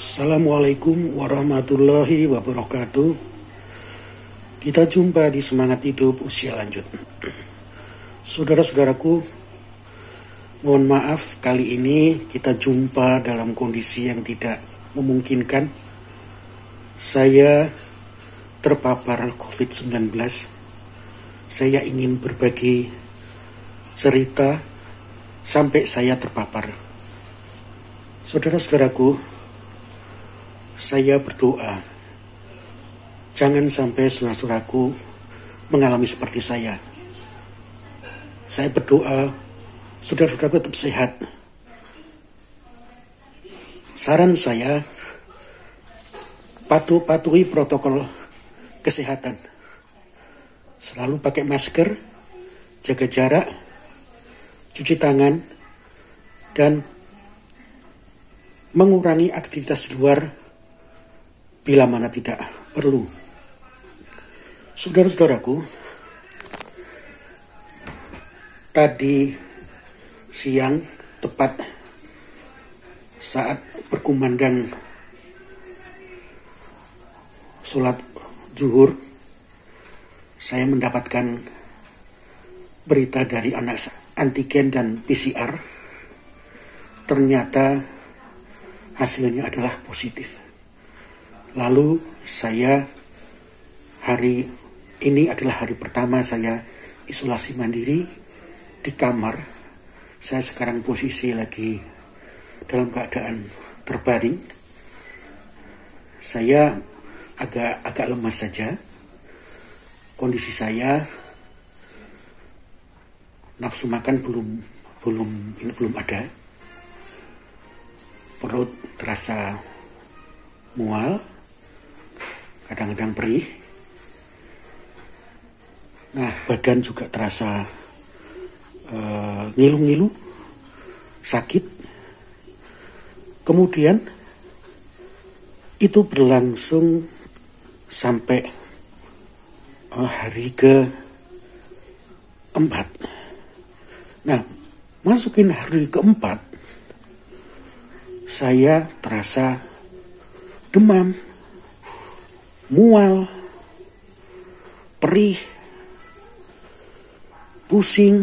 Assalamualaikum warahmatullahi wabarakatuh. Kita jumpa di Semangat Hidup Usia Lanjut. Saudara-saudaraku, mohon maaf kali ini kita jumpa dalam kondisi yang tidak memungkinkan. Saya terpapar COVID-19. Saya ingin berbagi cerita sampai saya terpapar. Saudara-saudaraku, saya berdoa, jangan sampai saudara-saudaraku mengalami seperti saya. Saya berdoa, saudara-saudaraku tetap sehat. Saran saya, patuhi protokol kesehatan. Selalu pakai masker, jaga jarak, cuci tangan, dan mengurangi aktivitas luar bila mana tidak perlu. Saudara-saudaraku, tadi siang tepat saat berkumandang sholat zuhur, saya mendapatkan berita dari anak antigen dan PCR. Ternyata hasilnya adalah positif. Lalu hari ini adalah hari pertama saya isolasi mandiri di kamar. Saya sekarang posisi lagi dalam keadaan terbaring. Saya agak lemas saja. Kondisi saya, nafsu makan belum ada. Perut terasa mual, kadang-kadang perih. Nah, badan juga terasa ngilu-ngilu, sakit. Kemudian itu berlangsung sampai hari ke-4. Nah, masukin hari ke-4, saya terasa demam, mual, perih, pusing.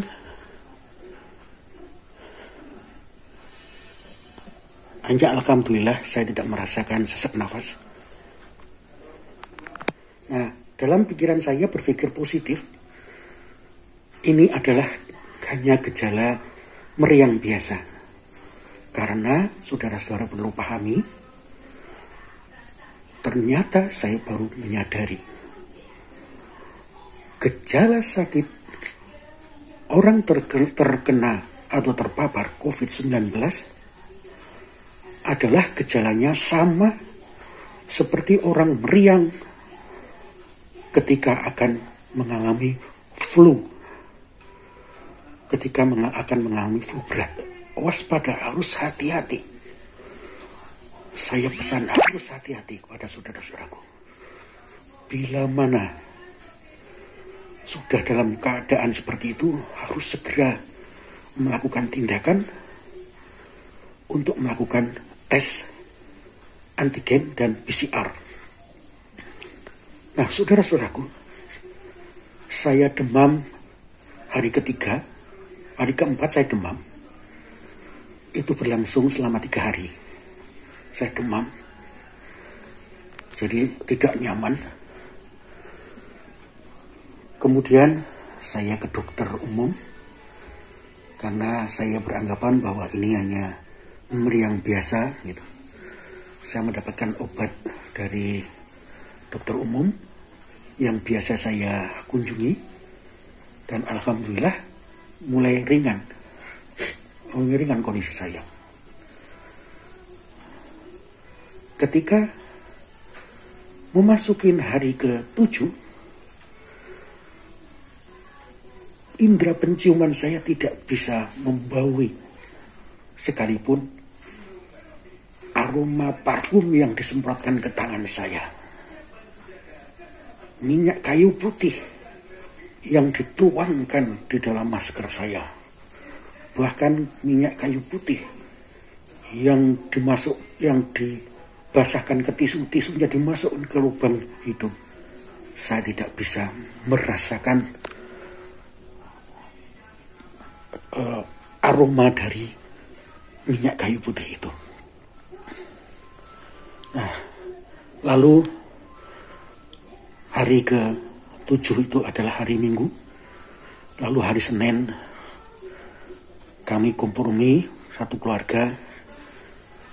Alhamdulillah saya tidak merasakan sesak nafas. Nah, dalam pikiran saya berpikir positif. Ini adalah hanya gejala meriang biasa. Karena saudara-saudara perlu pahami, ternyata saya baru menyadari gejala sakit orang terkena atau terpapar COVID-19 adalah gejalanya sama seperti orang meriang ketika akan mengalami flu. Ketika akan mengalami flu berat, waspada, harus hati-hati. Saya pesan harus hati-hati kepada saudara-saudaraku. Bila mana sudah dalam keadaan seperti itu, harus segera melakukan tindakan untuk melakukan tes antigen dan PCR. Nah, saudara-saudaraku, saya demam hari ketiga, hari keempat saya demam. Itu berlangsung selama 3 hari. Saya demam, jadi tidak nyaman. Kemudian saya ke dokter umum, karena saya beranggapan bahwa ini hanya meriang biasa gitu. Saya mendapatkan obat dari dokter umum yang biasa saya kunjungi, dan alhamdulillah mulai ringan kondisi saya. Ketika memasukin hari ke-7, indera penciuman saya tidak bisa membaui sekalipun aroma parfum yang disemprotkan ke tangan saya. Minyak kayu putih yang dituangkan di dalam masker saya. Bahkan minyak kayu putih yang basahkan ke tisu-tisu jadi masuk ke lubang hidung. Saya tidak bisa merasakan aroma dari minyak kayu putih itu. Nah, lalu hari ke-7 itu adalah hari Minggu. Lalu hari Senin kami kompromi satu keluarga,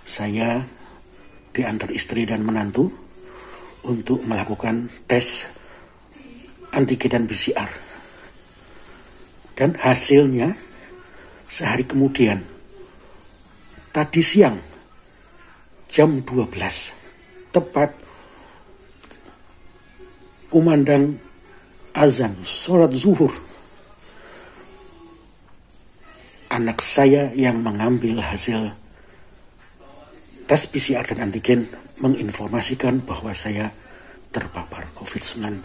saya diantar istri dan menantu untuk melakukan tes antigen dan PCR. Dan hasilnya sehari kemudian, tadi siang jam 12 tepat kumandang azan sholat zuhur, anak saya yang mengambil hasil tes PCR dan antigen menginformasikan bahwa saya terpapar COVID-19.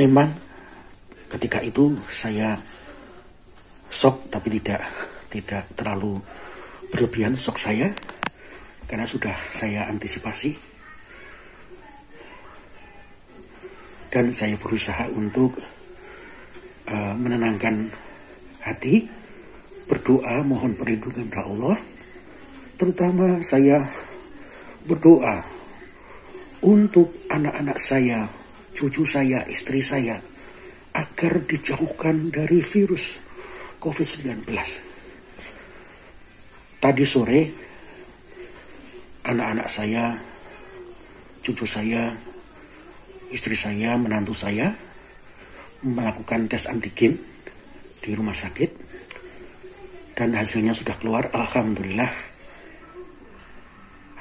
Memang ketika itu saya shock, tapi tidak terlalu berlebihan shock saya, karena sudah saya antisipasi. Dan saya berusaha untuk menenangkan hati, berdoa mohon perlindungan dari Allah. Terutama saya berdoa untuk anak-anak saya, cucu saya, istri saya, agar dijauhkan dari virus COVID-19. Tadi sore, anak-anak saya, cucu saya, istri saya, menantu saya melakukan tes antigen di rumah sakit, dan hasilnya sudah keluar. Alhamdulillah,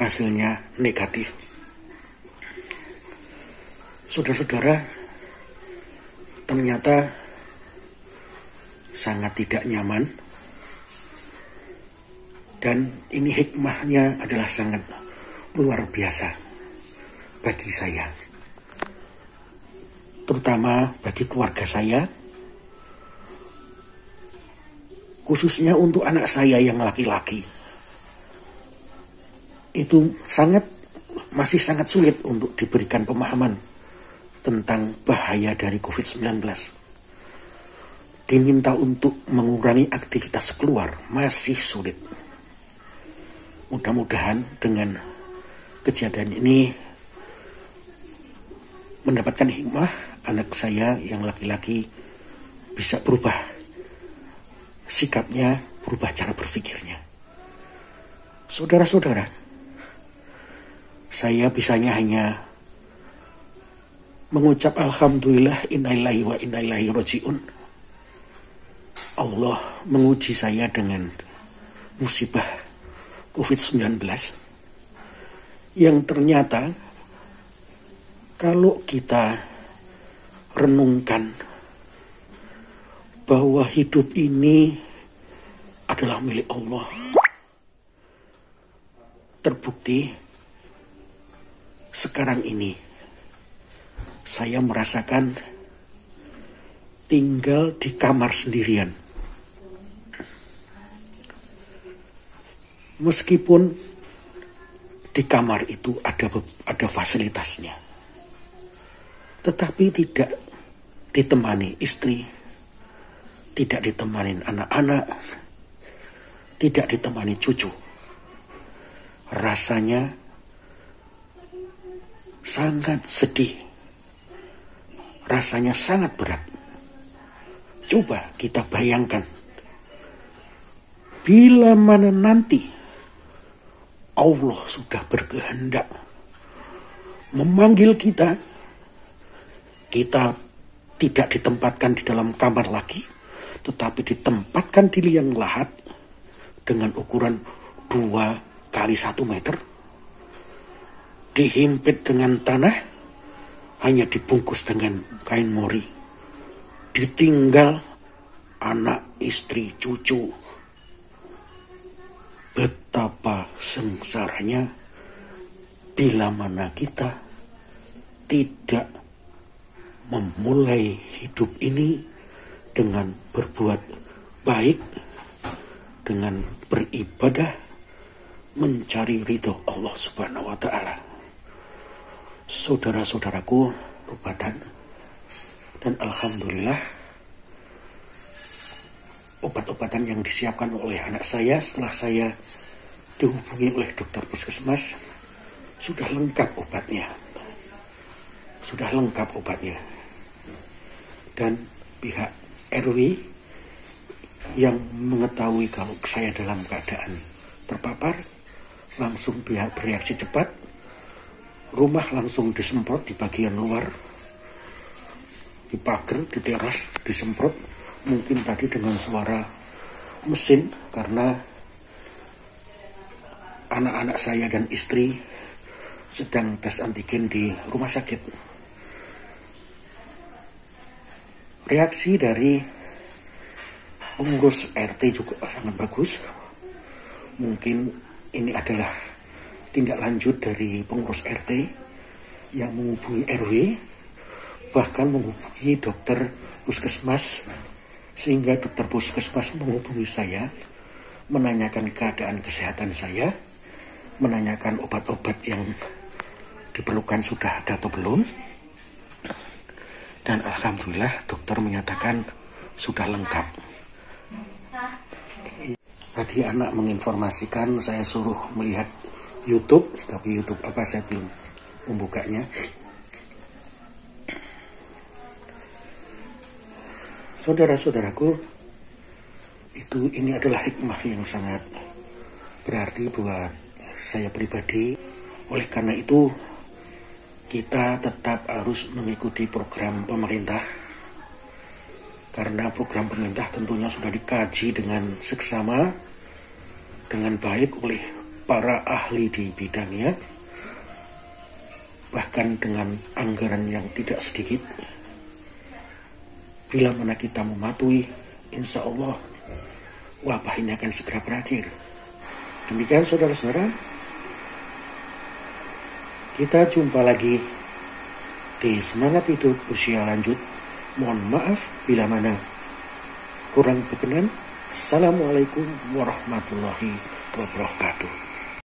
hasilnya negatif. Saudara-saudara, ternyata sangat tidak nyaman, dan ini hikmahnya adalah sangat luar biasa bagi saya, terutama bagi keluarga saya, khususnya untuk anak saya yang laki-laki. Itu masih sangat sulit untuk diberikan pemahaman tentang bahaya dari COVID-19. Diminta untuk mengurangi aktivitas keluar, masih sulit. Mudah-mudahan dengan kejadian ini mendapatkan hikmah, anak saya yang laki-laki bisa berubah sikapnya, berubah cara berpikirnya. Saudara-saudara, saya bisanya hanya mengucap alhamdulillah, innalillahi wa inna ilaihi rajiun. Allah menguji saya dengan musibah COVID-19 yang ternyata kalau kita renungkan bahwa hidup ini adalah milik Allah, terbukti sekarang ini saya merasakan tinggal di kamar sendirian. Meskipun di kamar itu ada fasilitasnya, tetapi tidak ditemani istri, tidak ditemani anak-anak, tidak ditemani cucu. Rasanya sangat sedih, rasanya sangat berat. Coba kita bayangkan, bila mana nanti Allah sudah berkehendak memanggil kita, kita tidak ditempatkan di dalam kamar lagi, tetapi ditempatkan di liang lahat dengan ukuran 2 kali 1 meter, dihimpit dengan tanah, hanya dibungkus dengan kain mori, ditinggal anak, istri, cucu. Betapa sengsaranya bila mana kita tidak memulai hidup ini dengan berbuat baik, dengan beribadah, mencari ridho Allah Subhanahu wa Ta'ala. Saudara-saudaraku, obatan, dan alhamdulillah obat-obatan yang disiapkan oleh anak saya setelah saya dihubungi oleh dokter puskesmas sudah lengkap obatnya. Dan pihak RW yang mengetahui kalau saya dalam keadaan terpapar langsung pihak bereaksi cepat, rumah langsung disemprot di bagian luar, di pagar, di teras disemprot, mungkin tadi dengan suara mesin karena anak-anak saya dan istri sedang tes antigen di rumah sakit. Reaksi dari pengurus RT juga sangat bagus. Mungkin ini adalah tindak lanjut dari pengurus RT yang menghubungi RW, bahkan menghubungi dokter puskesmas, sehingga dokter puskesmas menghubungi saya, menanyakan keadaan kesehatan saya, menanyakan obat-obat yang diperlukan sudah ada atau belum. Dan alhamdulillah dokter menyatakan sudah lengkap. Tadi anak menginformasikan saya suruh melihat YouTube, tapi YouTube apa saya belum membukanya. Saudara-saudaraku, ini adalah hikmah yang sangat berarti buat saya pribadi. Oleh karena itu, kita tetap harus mengikuti program pemerintah, karena program pemerintah tentunya sudah dikaji dengan seksama, dengan baik oleh para ahli di bidangnya, bahkan dengan anggaran yang tidak sedikit. Bila mana kita mematuhi, insya Allah wabah ini akan segera berakhir. Demikian saudara-saudara, kita jumpa lagi di Semangat Hidup Usia Lanjut. Mohon maaf bila mana kurang berkenan. Assalamualaikum warahmatullahi wabarakatuh.